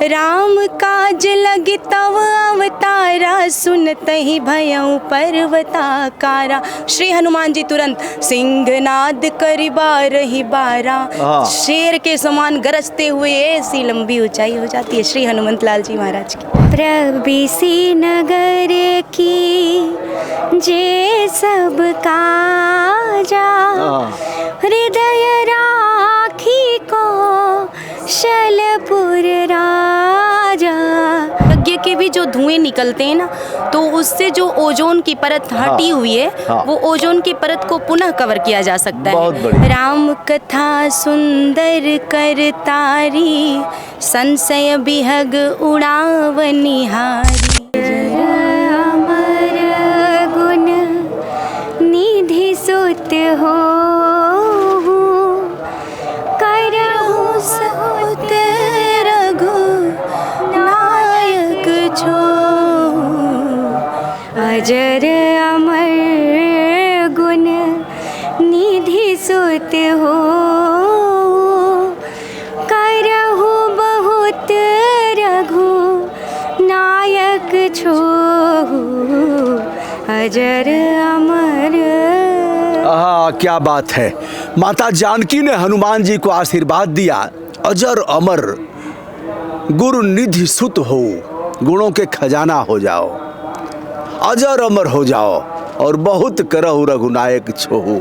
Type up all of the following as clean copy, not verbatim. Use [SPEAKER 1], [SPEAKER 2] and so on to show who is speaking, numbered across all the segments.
[SPEAKER 1] राम काज लगी तव अवतारा, सुनत ही भयउ पर्वताकारा। श्री हनुमान जी तुरंत सिंहनाद करि बारहि बारा। शेर के समान गरजते हुए ऐसी लंबी ऊंचाई हो जाती है श्री हनुमंत लाल जी महाराज की। प्रविसी नगर की जे सब काजा, हृदय राखी को शलपुर राजा। यज्ञ के भी जो धुएं निकलते हैं ना, तो उससे जो ओजोन की परत हटी हुई है, वो ओजोन की परत को पुनः कवर किया जा सकता है। राम कथा सुंदर कर तारी, संशय बिहग उड़ावनिहारी। अमर गुण निधि सुत हो, करहु सहुत रघु नायक छो। अजर अमर गुण निधि सुत हो, करहु बहुत रघु नायक छो। अजर अमर।
[SPEAKER 2] क्या बात है। माता जानकी ने हनुमान जी को आशीर्वाद दिया, अजर अमर गुरु निधि सुत हो, गुणों के खजाना हो जाओ, अजर अमर हो जाओ और बहुत करहु रघुनायक छोहु।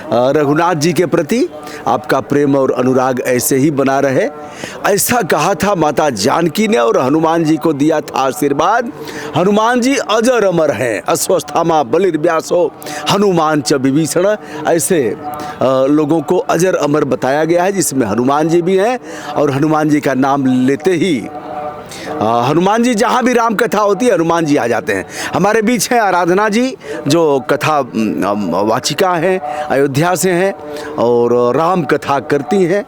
[SPEAKER 2] रघुनाथ जी के प्रति आपका प्रेम और अनुराग ऐसे ही बना रहे, ऐसा कहा था माता जानकी ने और हनुमान जी को दिया था आशीर्वाद। हनुमान जी अजर अमर हैं। अश्वस्थामा बलिर्व्यासो हनुमान च विभीषण, ऐसे लोगों को अजर अमर बताया गया है, जिसमें हनुमान जी भी हैं। और हनुमान जी का नाम लेते ही हनुमान जी, जहाँ भी राम कथा होती है हनुमान जी आ जाते हैं। हमारे बीच हैं आराधना जी, जो कथा वाचिका हैं, अयोध्या से हैं और राम कथा करती हैं।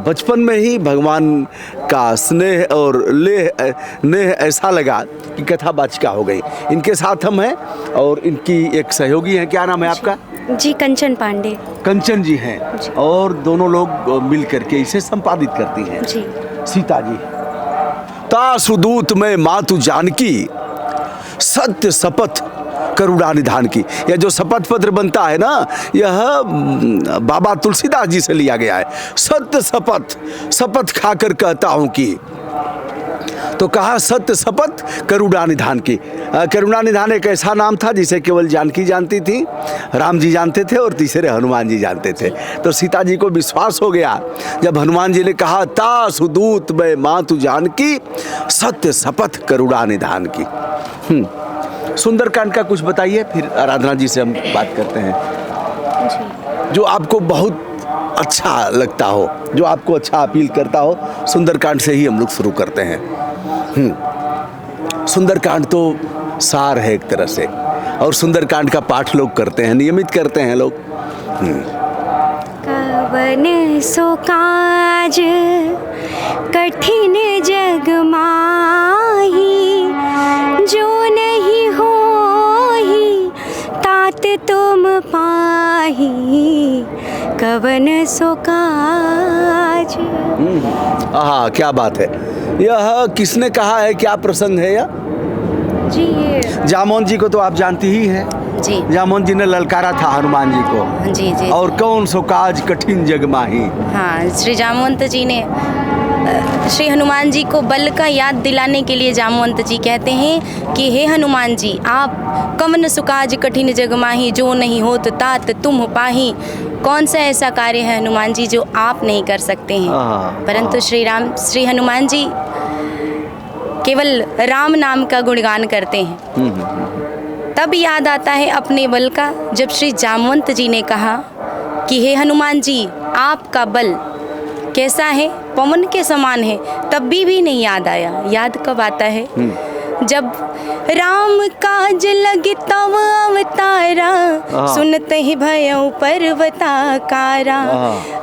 [SPEAKER 2] बचपन में ही भगवान का स्नेह और नेह ऐसा लगा कि कथा वाचिका हो गई। इनके साथ हम हैं और इनकी एक सहयोगी हैं। क्या नाम है आपका?
[SPEAKER 1] जी, कंचन पांडे।
[SPEAKER 2] कंचन जी हैं और दोनों लोग मिल करके इसे संपादित करती हैं।
[SPEAKER 1] जी।
[SPEAKER 2] सीता जी। सुदूत में मातु जानकी, सत्य शपथ करुणा निधान की। यह जो शपथ पत्र बनता है ना, यह बाबा तुलसीदास जी से लिया गया है। सत्य शपथ, शपथ खाकर कहता हूं कि, तो कहा सत्य शपथ करुणा निधान की। करुणा निधान एक ऐसा नाम था जिसे केवल जानकी जानती थी, राम जी जानते थे और तीसरे हनुमान जी जानते थे। तो सीता जी को विश्वास हो गया जब हनुमान जी ने कहा ता सुदूत में मातु जानकी, सत्य शपथ करुणा निधान की। सुंदरकांड का कुछ बताइए, फिर आराधना जी से हम बात करते हैं। जो आपको बहुत अच्छा लगता हो, जो आपको अच्छा अपील करता हो, सुंदरकांड से ही हम लोग शुरू करते हैं। सुंदरकांड तो सार है एक तरह से, और सुंदरकांड का पाठ लोग करते हैं, नियमित करते हैं लोग।
[SPEAKER 1] कवन सो काज कठिन जग माही, जो नहीं होही तात तुम पाही। कवन सो काज।
[SPEAKER 2] क्या बात है। यह किसने कहा है, क्या प्रसंग है यह?
[SPEAKER 1] जी, ये
[SPEAKER 2] जामोन जी को तो आप जानती ही हैं।
[SPEAKER 1] जी।
[SPEAKER 2] जामोन जी ने ललकारा था हनुमान जी को।
[SPEAKER 1] जी जी।
[SPEAKER 2] और कौन सो काज कठिन जग माही।
[SPEAKER 1] हाँ, श्री जामवंत जी ने श्री हनुमान जी को बल का याद दिलाने के लिए जामवंत जी कहते हैं कि हे हनुमान जी, आप कवन सुकाज कठिन जग माही, जो नहीं होत तात तुम पाही। कौन सा ऐसा कार्य है हनुमान जी जो आप नहीं कर सकते हैं? परंतु श्री हनुमान जी केवल राम नाम का गुणगान करते हैं। तब याद आता है अपने बल का, जब श्री जामवंत जी ने कहा कि हे हनुमान जी, आपका बल कैसा है, पवन के समान है। तब भी नहीं याद आया। याद कब आता है? जब राम काज लगे तव अवतारा, सुनत ही भयउ पर्वताकारा।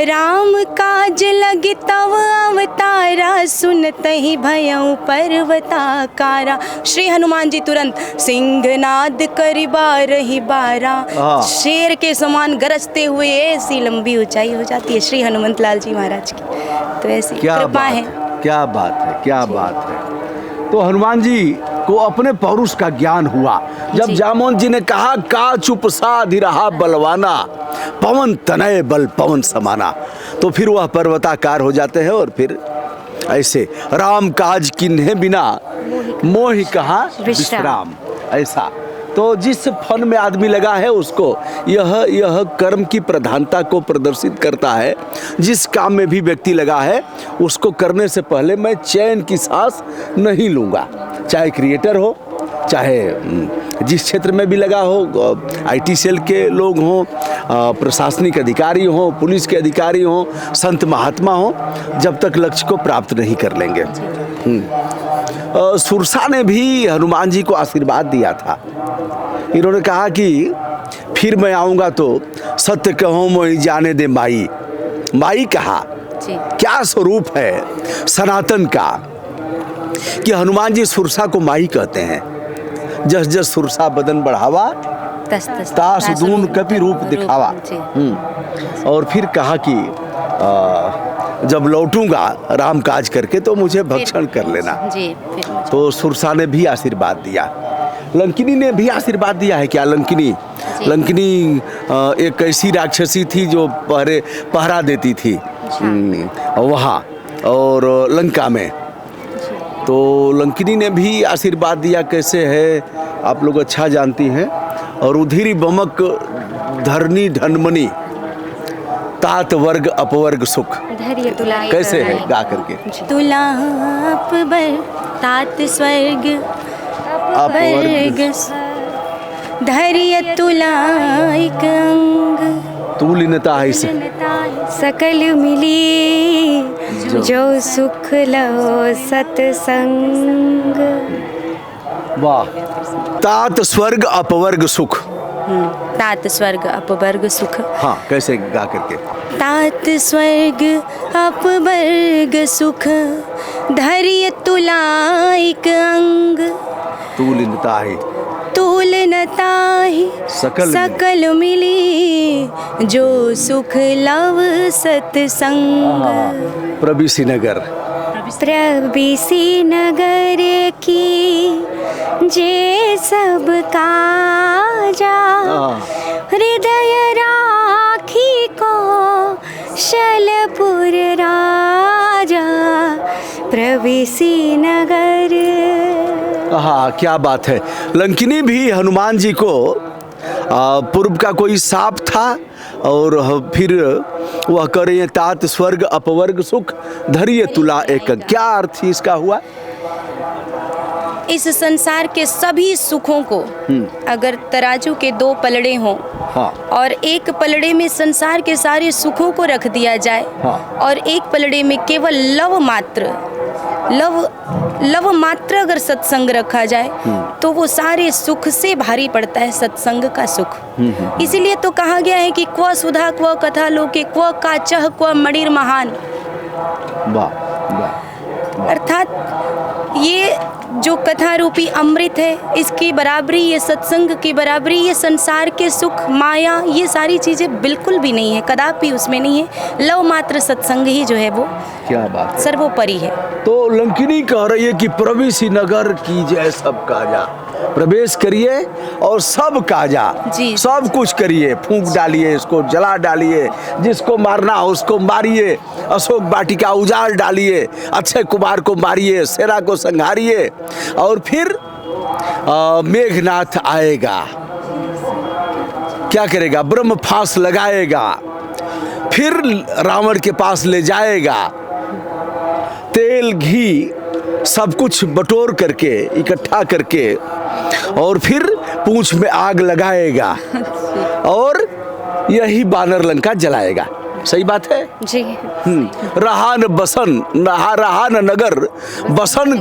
[SPEAKER 1] राम काज लगे तव अवतारा, सुनत ही भयउ पर्वताकारा। श्री हनुमान जी तुरंत सिंहनाद करि बारहि बारा। शेर के समान गरजते हुए ऐसी लंबी ऊंचाई हो जाती है श्री हनुमंत लाल जी महाराज की। तो ऐसी कृपा है।
[SPEAKER 2] क्या बात है, क्या बात है। तो हनुमान जी को अपने पौरुष का ज्ञान हुआ जब
[SPEAKER 1] जी।
[SPEAKER 2] जामवंत जी ने कहा का चुप साधि रहा बलवाना, पवन तनय बल पवन समाना, तो फिर वह पर्वताकार हो जाते हैं और फिर ऐसे राम काज किन्हे बिना मोहि कहाँ विश्राम, ऐसा। तो जिस फन में आदमी लगा है उसको यह कर्म की प्रधानता को प्रदर्शित करता है। जिस काम में भी व्यक्ति लगा है उसको करने से पहले मैं चैन की सांस नहीं लूँगा, चाहे क्रिएटर हो, चाहे जिस क्षेत्र में भी लगा हो, आईटी सेल के लोग हों, प्रशासनिक अधिकारी हों, पुलिस के अधिकारी हों, संत महात्मा हों, जब तक लक्ष्य को प्राप्त नहीं कर लेंगे। सुरसा ने भी हनुमान जी को आशीर्वाद दिया था। इन्होंने कहा कि फिर मैं आऊँगा तो सत्य कहूँ मोहि जाने दे माई। माई कहा,
[SPEAKER 1] जी।
[SPEAKER 2] क्या स्वरूप है सनातन का कि हनुमान जी सुरसा को माई कहते हैं। जस जस सुरसा बदन बढ़ावा, तास दून कपि रूप दिखावा। और फिर कहा कि जब लौटूंगा राम काज करके तो मुझे भक्षण कर लेना।
[SPEAKER 1] जी,
[SPEAKER 2] तो सुरसा ने भी आशीर्वाद दिया। लंकिनी ने भी आशीर्वाद दिया है क्या? लंकिनी एक ऐसी राक्षसी थी जो पहरा देती थी वहाँ और लंका में। तो लंकिनी ने भी आशीर्वाद दिया। कैसे है आप लोग अच्छा जानती हैं। और उधिरी बमक धरनी धनमनी तात वर्ग अपवर्ग सुख, कैसे है गा करके।
[SPEAKER 1] तुला अपवर तात स्वर्ग अपवर्ग धैर्य तुला एक अंग,
[SPEAKER 2] तुलिनता है इसे
[SPEAKER 1] सकल मिली जो सुख लो सत्संग।
[SPEAKER 2] वाह। तात स्वर्ग अपवर्ग सुख,
[SPEAKER 1] तात स्वर्ग अपवर्ग सुख।
[SPEAKER 2] हाँ, कैसे गा करके।
[SPEAKER 1] तात स्वर्ग अपवर्ग सुख धैर्य तुला एक अंग,
[SPEAKER 2] तुलिनता है
[SPEAKER 1] तुलनता ही सकल मिली जो सुख लव सत्संग।
[SPEAKER 2] प्रभृति नगर की जे सब काजा, हृदय राखी को शलपुर राजा प्रवेशी नगर। हाँ, क्या बात है। लंकिनी भी हनुमान जी को पूर्व का कोई साप था और फिर वह करे तात स्वर्ग अपवर्ग सुख धैर्य तुला एक। क्या अर्थ इसका हुआ?
[SPEAKER 1] इस संसार के सभी सुखों को अगर तराजू के दो पलड़े हों,
[SPEAKER 2] हाँ।
[SPEAKER 1] और एक पलड़े में संसार के सारे सुखों को रख दिया जाए,
[SPEAKER 2] हाँ।
[SPEAKER 1] और एक पलड़े में केवल लव मात्र अगर सत्संग रखा जाए तो वो सारे सुख से भारी पड़ता है सत्संग का सुख। इसीलिए तो कहा गया है कि क्व सुधा क्व कथा लोके क्व काचः क्व मणिर महान। अर्थात ये जो कथा रूपी अमृत है, इसकी बराबरी, ये सत्संग की बराबरी, ये संसार के सुख, माया, ये सारी चीज़ें बिल्कुल भी नहीं है, कदापि उसमें नहीं है। लव मात्र सत्संग ही जो है वो
[SPEAKER 2] क्या बात
[SPEAKER 1] सर्वोपरि है।
[SPEAKER 2] तो लंकिनी कह रही है कि प्रवेशी नगर कीजिए सब काजा, प्रवेश करिए और सब काजा,
[SPEAKER 1] जी,
[SPEAKER 2] सब कुछ करिए, फूंक डालिए, इसको जला डालिए, जिसको मारना हो उसको मारिए, अशोक वाटिका उजाड़ डालिए, अक्षय कुमार को मारिए, शेरा को संहारिए, और फिर मेघनाथ आएगा, क्या करेगा? ब्रह्म फांस लगाएगा, फिर रावण के पास ले जाएगा, तेल घी सब कुछ बटोर करके इकट्ठा करके, और फिर पूंछ में आग लगाएगा और यही बानर लंका जलाएगा। सही बात है
[SPEAKER 1] जी।
[SPEAKER 2] रहा न नगर बसन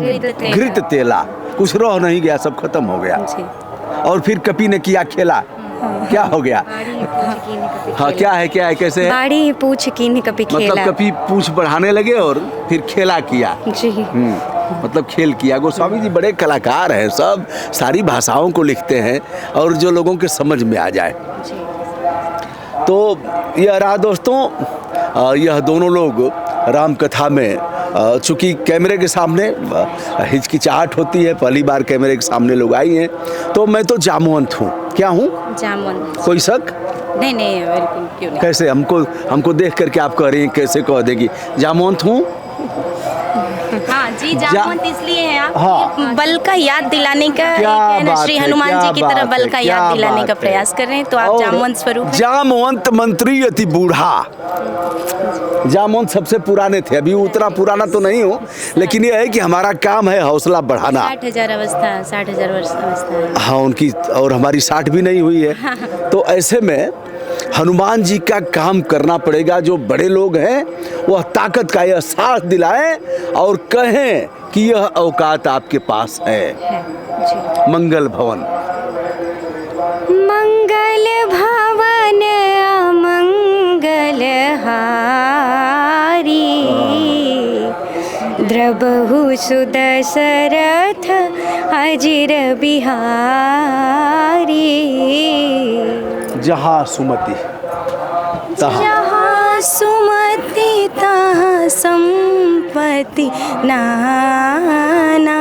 [SPEAKER 2] घृत तेला, कुछ रह नहीं गया, सब खत्म हो गया। और फिर कपि ने किया खेला, क्या हो गया? हाँ, क्या है कैसे है?
[SPEAKER 1] बाड़ी पूछ कीन्ह कपि खेला,
[SPEAKER 2] मतलब कपि पूछ बढ़ाने लगे और फिर खेला किया
[SPEAKER 1] जी।
[SPEAKER 2] मतलब खेल किया। गोस्वामी जी बड़े कलाकार हैं, सब सारी भाषाओं को लिखते हैं और जो लोगों के समझ में आ जाए। तो यह रहा दोस्तों, यह दोनों लोग राम कथा में चूँकि कैमरे के सामने हिचकिचाहट होती है, पहली बार कैमरे के सामने लोग आई हैं, तो मैं तो जामवंत हूँ। क्या हूँ?
[SPEAKER 1] जामवंत।
[SPEAKER 2] कोई शक?
[SPEAKER 1] नहीं नहीं, बिल्कुल क्यों नहीं।
[SPEAKER 2] कैसे हमको देख करके आप कह रही हैं, कैसे कह देगी जामवंत हूँ?
[SPEAKER 1] हाँ जी, जामवंत इसलिए है आप,
[SPEAKER 2] हाँ।
[SPEAKER 1] बल का याद दिलाने का
[SPEAKER 2] क्या
[SPEAKER 1] एक है ना,
[SPEAKER 2] बात
[SPEAKER 1] श्री
[SPEAKER 2] है,
[SPEAKER 1] हनुमान
[SPEAKER 2] क्या
[SPEAKER 1] जी की तरह
[SPEAKER 2] बात
[SPEAKER 1] बल
[SPEAKER 2] है,
[SPEAKER 1] का
[SPEAKER 2] क्या
[SPEAKER 1] याद दिलाने
[SPEAKER 2] बात
[SPEAKER 1] का
[SPEAKER 2] है।
[SPEAKER 1] प्रयास कर रहे हैं, तो आप
[SPEAKER 2] और
[SPEAKER 1] जामवंत स्वरूप हैं।
[SPEAKER 2] जामवंत मंत्री अति बूढ़ा। जामवंत सबसे पुराने थे, अभी उतना पुराना तो नहीं हूँ, लेकिन यह है कि हमारा काम है हौसला बढ़ाना।
[SPEAKER 1] 60,000 अवस्था, 60,000 वर्ष अवस्था है।
[SPEAKER 2] हाँ, उनकी और हमारी 60 भी नहीं हुई है। तो ऐसे में हनुमान जी का काम करना पड़ेगा। जो बड़े लोग हैं वह ताकत का यह साथ दिलाएं और कहें कि यह औकात आपके पास है।
[SPEAKER 1] जी।
[SPEAKER 2] मंगल भवन।
[SPEAKER 1] मंगल भवन अमंगल हारी, द्रबहु सुदशरथ अजिर बिहारी।
[SPEAKER 2] जहाँ सुमति तहाँ
[SPEAKER 1] जहाँ सुमति तहाँ संपत्ति नाना,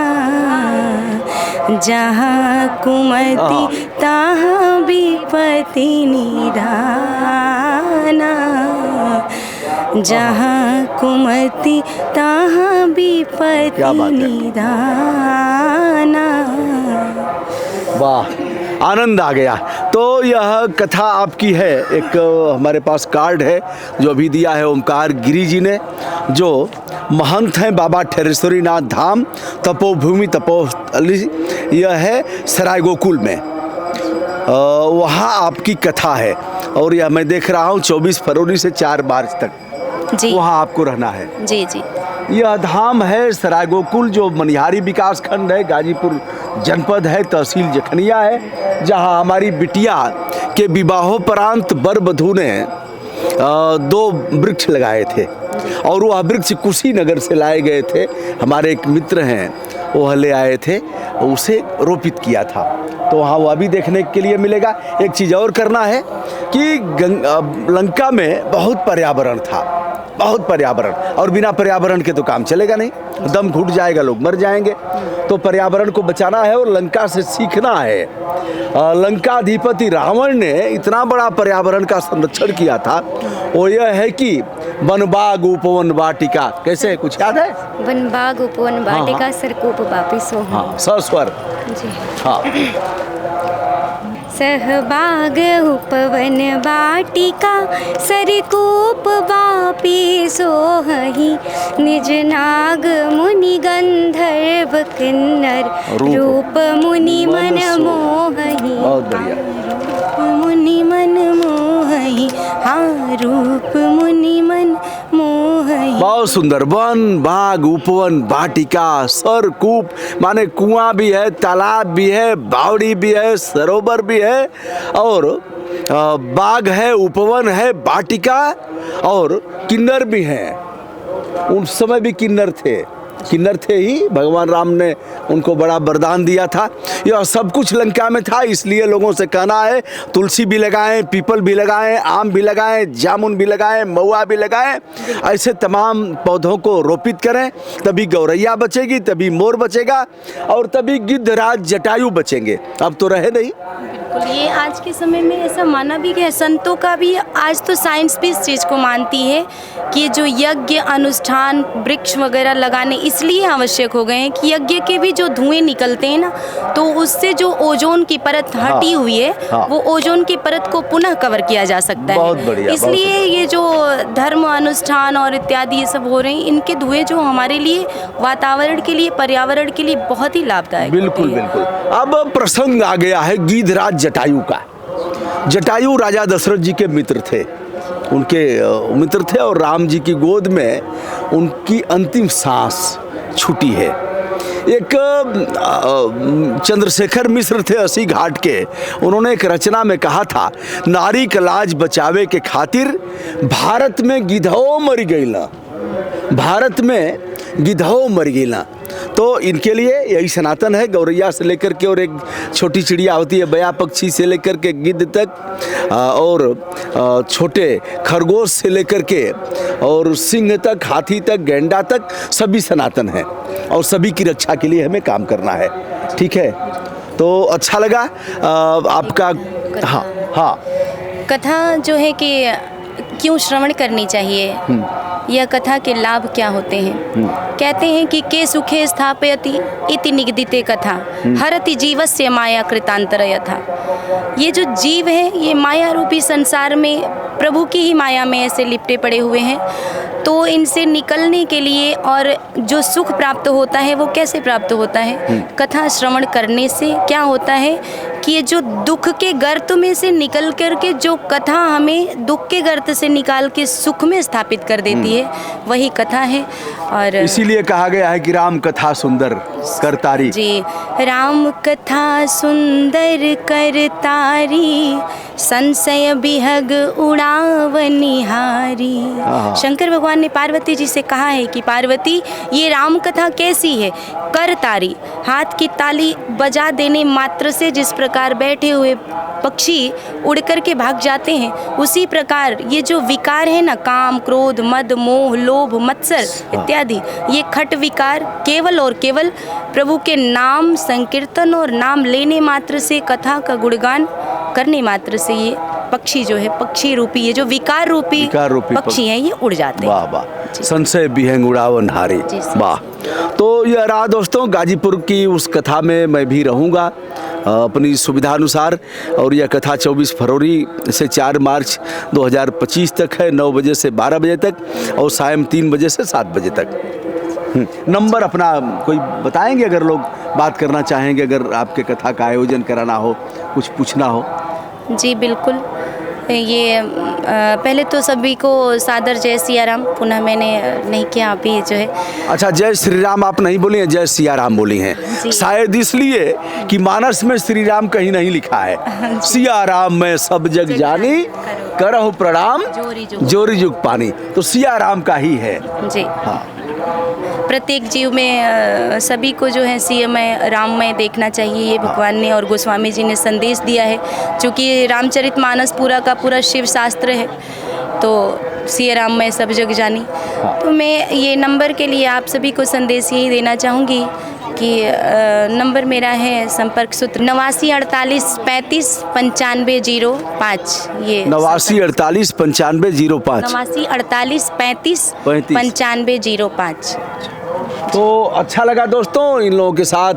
[SPEAKER 1] जहाँ कुमति तहाँ विपत्ति निधाना, जहाँ कुमति तहाँ विपत्ति
[SPEAKER 2] क्या बात है।
[SPEAKER 1] निधाना।
[SPEAKER 2] वाह, आनंद आ गया। तो यह कथा आपकी है। एक हमारे पास कार्ड है जो अभी दिया है ओमकार गिरी जी ने, जो महंत हैं बाबा ठेरेश्वरी नाथ धाम तपोभूमि तपोस्थली, यह है सराय गोकुल में। वहाँ आपकी कथा है और यह मैं देख रहा हूँ 24 फरवरी से 4 मार्च तक
[SPEAKER 1] जी
[SPEAKER 2] वहाँ आपको रहना है।
[SPEAKER 1] जी जी।
[SPEAKER 2] यह धाम है सराय गोकुल, जो मनिहारी विकास खंड है, गाजीपुर जनपद है, तहसील जखनिया है, जहां हमारी बिटिया के विवाहोपरांत वर वधू ने 2 वृक्ष लगाए थे और वह वृक्ष कुशीनगर से लाए गए थे। हमारे एक मित्र हैं, वह ले आए थे, उसे रोपित किया था। तो वहाँ वह भी देखने के लिए मिलेगा। एक चीज़ और करना है कि लंका में बहुत पर्यावरण था, बहुत पर्यावरण, और बिना पर्यावरण के तो काम चलेगा नहीं, दम घुट जाएगा, लोग मर जाएंगे। तो पर्यावरण को बचाना है और लंका से सीखना है। लंकाधिपति रावण ने इतना बड़ा पर्यावरण का संरक्षण किया था, वो यह है कि वन बाग उपवन वाटिका, कैसे है, कुछ याद है?
[SPEAKER 1] वन बाग उपवन वाटिका सरकूप वापिस हो।
[SPEAKER 2] हाँ, सस्वर।
[SPEAKER 1] जी।
[SPEAKER 2] हाँ,
[SPEAKER 1] सहबाग उपवन वाटिका सरकूप वापी सोहहि, निज नाग मुनि गंधर्व किन्नर रूप मुनि मन मोहहि।
[SPEAKER 2] बहुत बढ़िया।
[SPEAKER 1] रूप मुनि मन मोहहि, हाँ रूप मुनि मन मोहहि।
[SPEAKER 2] बहुत सुंदर। वन बाग उपवन वाटिका सरकूप, माने कुआं भी है, तालाब भी है, बावड़ी भी है, सरोवर भी है, और बाग है, उपवन है, वाटिका, और किन्नर भी हैं। उन समय भी किन्नर थे ही, भगवान राम ने उनको बड़ा वरदान दिया था। यह सब कुछ लंका में था, इसलिए लोगों से कहना है तुलसी भी लगाएं, पीपल भी लगाएं, आम भी लगाएं, जामुन भी लगाएं, महुआ भी लगाएं, ऐसे तमाम पौधों को रोपित करें। तभी गौरैया बचेगी, तभी मोर बचेगा, और तभी गिद्धराज जटायु बचेंगे। अब तो रहे नहीं।
[SPEAKER 1] बिल्कुल, ये आज के समय में ऐसा माना भी गया, संतों का भी, आज तो साइंस भी इस चीज़ को मानती है कि जो यज्ञ अनुष्ठान वृक्ष वगैरह लगाने इसलिए आवश्यक हो गए हैं कि यज्ञ के भी जो धुएं निकलते हैं ना, तो उससे जो ओजोन की परत हटी हुई है, वो ओजोन की परत को पुनः कवर किया जा सकता है।
[SPEAKER 2] बहुत बढ़िया,
[SPEAKER 1] इसलिए ये जो धर्म अनुष्ठान और इत्यादि ये सब हो रहे हैं, इनके धुएं जो हमारे लिए वातावरण के लिए, पर्यावरण के लिए बहुत ही लाभदायक।
[SPEAKER 2] बिल्कुल बिल्कुल। अब प्रसंग आ गया है गिद्धराज जटायु का। जटायु राजा दशरथ जी के मित्र थे, उनके मित्र थे, और राम जी की गोद में उनकी अंतिम सांस छूटी है। एक चंद्रशेखर मिश्र थे 80 घाट के, उन्होंने एक रचना में कहा था, नारी का लाज बचावे के खातिर भारत में गिद्धो मर गई ना, भारत में गिद्धो मर गई ना। तो इनके लिए यही सनातन है, गौरैया से लेकर के और एक छोटी चिड़िया होती है बया पक्षी से लेकर के गिद्ध तक, और छोटे खरगोश से लेकर के और सिंह तक, हाथी तक, गेंडा तक, सभी सनातन हैं और सभी की रक्षा के लिए हमें काम करना है। ठीक है, तो अच्छा लगा आपका। हाँ हाँ,
[SPEAKER 1] कथा जो है कि क्यों श्रवण करनी चाहिए, यह कथा के लाभ क्या होते हैं। कहते हैं कि के सुखे स्थापयति इति निगदिते कथा हरति जीवस्य माया कृतांतर यथा। ये जो जीव है ये माया रूपी संसार में प्रभु की ही माया में ऐसे लिपटे पड़े हुए हैं, तो इनसे निकलने के लिए और जो सुख प्राप्त होता है वो कैसे प्राप्त होता है, कथा श्रवण करने से क्या होता है कि ये जो दुख के गर्त में से निकल कर के जो कथा हमें दुख के गर्त से निकाल के सुख में स्थापित कर देती है, वही कथा है। और
[SPEAKER 2] इसीलिए कहा गया है कि राम कथा सुंदर करतारी।
[SPEAKER 1] जी, राम कथा सुंदर करतारी संशय बिहग उड़ावनिहारी। शंकर भगवान ने पार्वती जी से कहा है कि पार्वती ये राम कथा कैसी है, करतारी, हाथ की ताली बजा देने मात्र से जिस प्रकार बैठे हुए पक्षी उड़ कर के भाग जाते हैं, उसी प्रकार ये जो विकार है ना, काम, क्रोध, मद, मोह, लोभ, मत्सर इत्यादि, ये खट विकार केवल और केवल प्रभु के नाम संकीर्तन और नाम लेने मात्र से, कथा का गुणगान करने मात्र से ये पक्षी जो है, पक्षी रूपी ये जो विकार रूपी पक्षी हैं, ये उड़ जाते हैं।
[SPEAKER 2] वाह वाह, संशय बिहंग उड़ावन हारे। वाह। तो यह रहा दोस्तों गाजीपुर की उस कथा में मैं भी रहूँगा अपनी सुविधानुसार, और यह कथा 24 फरवरी से 4 मार्च 2025 तक है, 9 बजे से 12 बजे तक और सायं 3 बजे से 7 बजे तक। नंबर अपना कोई बताएंगे अगर लोग बात करना चाहेंगे, अगर आपके कथा का आयोजन कराना हो, कुछ पूछना हो।
[SPEAKER 1] जी बिल्कुल, ये पहले तो सभी को सादर जय सिया राम, पुनः मैंने नहीं किया अभी जो है।
[SPEAKER 2] अच्छा, जय श्री राम आप नहीं बोली हैं, जय सिया राम बोली हैं, शायद इसलिए कि मानस में श्री राम कहीं नहीं लिखा है। सिया राम मैं सब जग जानी करहु प्रणाम जोरी जुग पानी, तो सिया राम का ही है।
[SPEAKER 1] जी
[SPEAKER 2] हाँ,
[SPEAKER 1] प्रत्येक जीव में सभी को जो है सियामय राममय देखना चाहिए, ये भगवान ने और गोस्वामी जी ने संदेश दिया है। क्योंकि रामचरितमानस पूरा का पूरा शिव शास्त्र है, तो सिया राम मैं सब जग जानी। तो मैं ये नंबर के लिए आप सभी को संदेश यही देना चाहूँगी कि नंबर मेरा है संपर्क सूत्र 89 48 35 95 05। ये
[SPEAKER 2] 89 48 95 05,
[SPEAKER 1] 89 48 35 95 05।
[SPEAKER 2] तो अच्छा लगा दोस्तों इन लोगों के साथ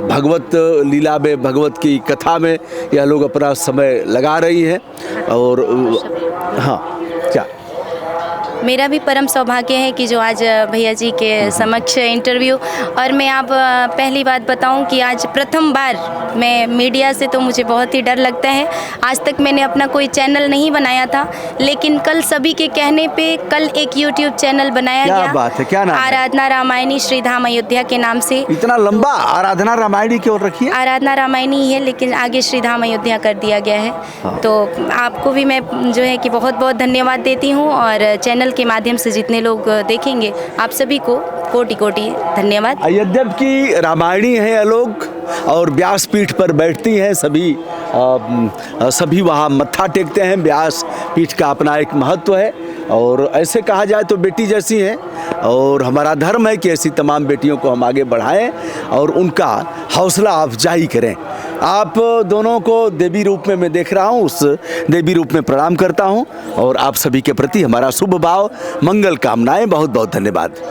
[SPEAKER 2] भगवत लीला में, भगवत की कथा में यह लोग अपना समय लगा रही हैं। और हाँ, क्या
[SPEAKER 1] मेरा भी परम सौभाग्य है कि जो आज भैया जी के समक्ष इंटरव्यू, और मैं आप पहली बात बताऊं कि आज प्रथम बार मैं मीडिया से, तो मुझे बहुत ही डर लगता है। आज तक मैंने अपना कोई चैनल नहीं बनाया था, लेकिन कल सभी के कहने पे कल एक यूट्यूब चैनल बनाया गया।
[SPEAKER 2] क्या बात है, क्या नाम?
[SPEAKER 1] आराधना रामायणी श्रीधाम अयोध्या के नाम से।
[SPEAKER 2] इतना लंबा आराधना रामायणी क्यों रखी है?
[SPEAKER 1] आराधना रामायणी ही है, लेकिन आगे श्रीधाम अयोध्या कर दिया गया है। तो आपको भी मैं जो है कि बहुत बहुत धन्यवाद देती हूँ, और चैनल के माध्यम से जितने लोग देखेंगे आप सभी को कोटि कोटि धन्यवाद।
[SPEAKER 2] अयोध्या की रामायणी है यह लोग, और व्यासपीठ पर बैठती हैं सभी, सभी वहाँ मत्था टेकते हैं। व्यास पीठ का अपना एक महत्व है, और ऐसे कहा जाए तो बेटी जैसी हैं, और हमारा धर्म है कि ऐसी तमाम बेटियों को हम आगे बढ़ाएं और उनका हौसला अफजाई करें। आप दोनों को देवी रूप में मैं देख रहा हूँ, उस देवी रूप में प्रणाम करता हूँ, और आप सभी के प्रति हमारा शुभ भाव, मंगल कामनाएं। बहुत बहुत धन्यवाद।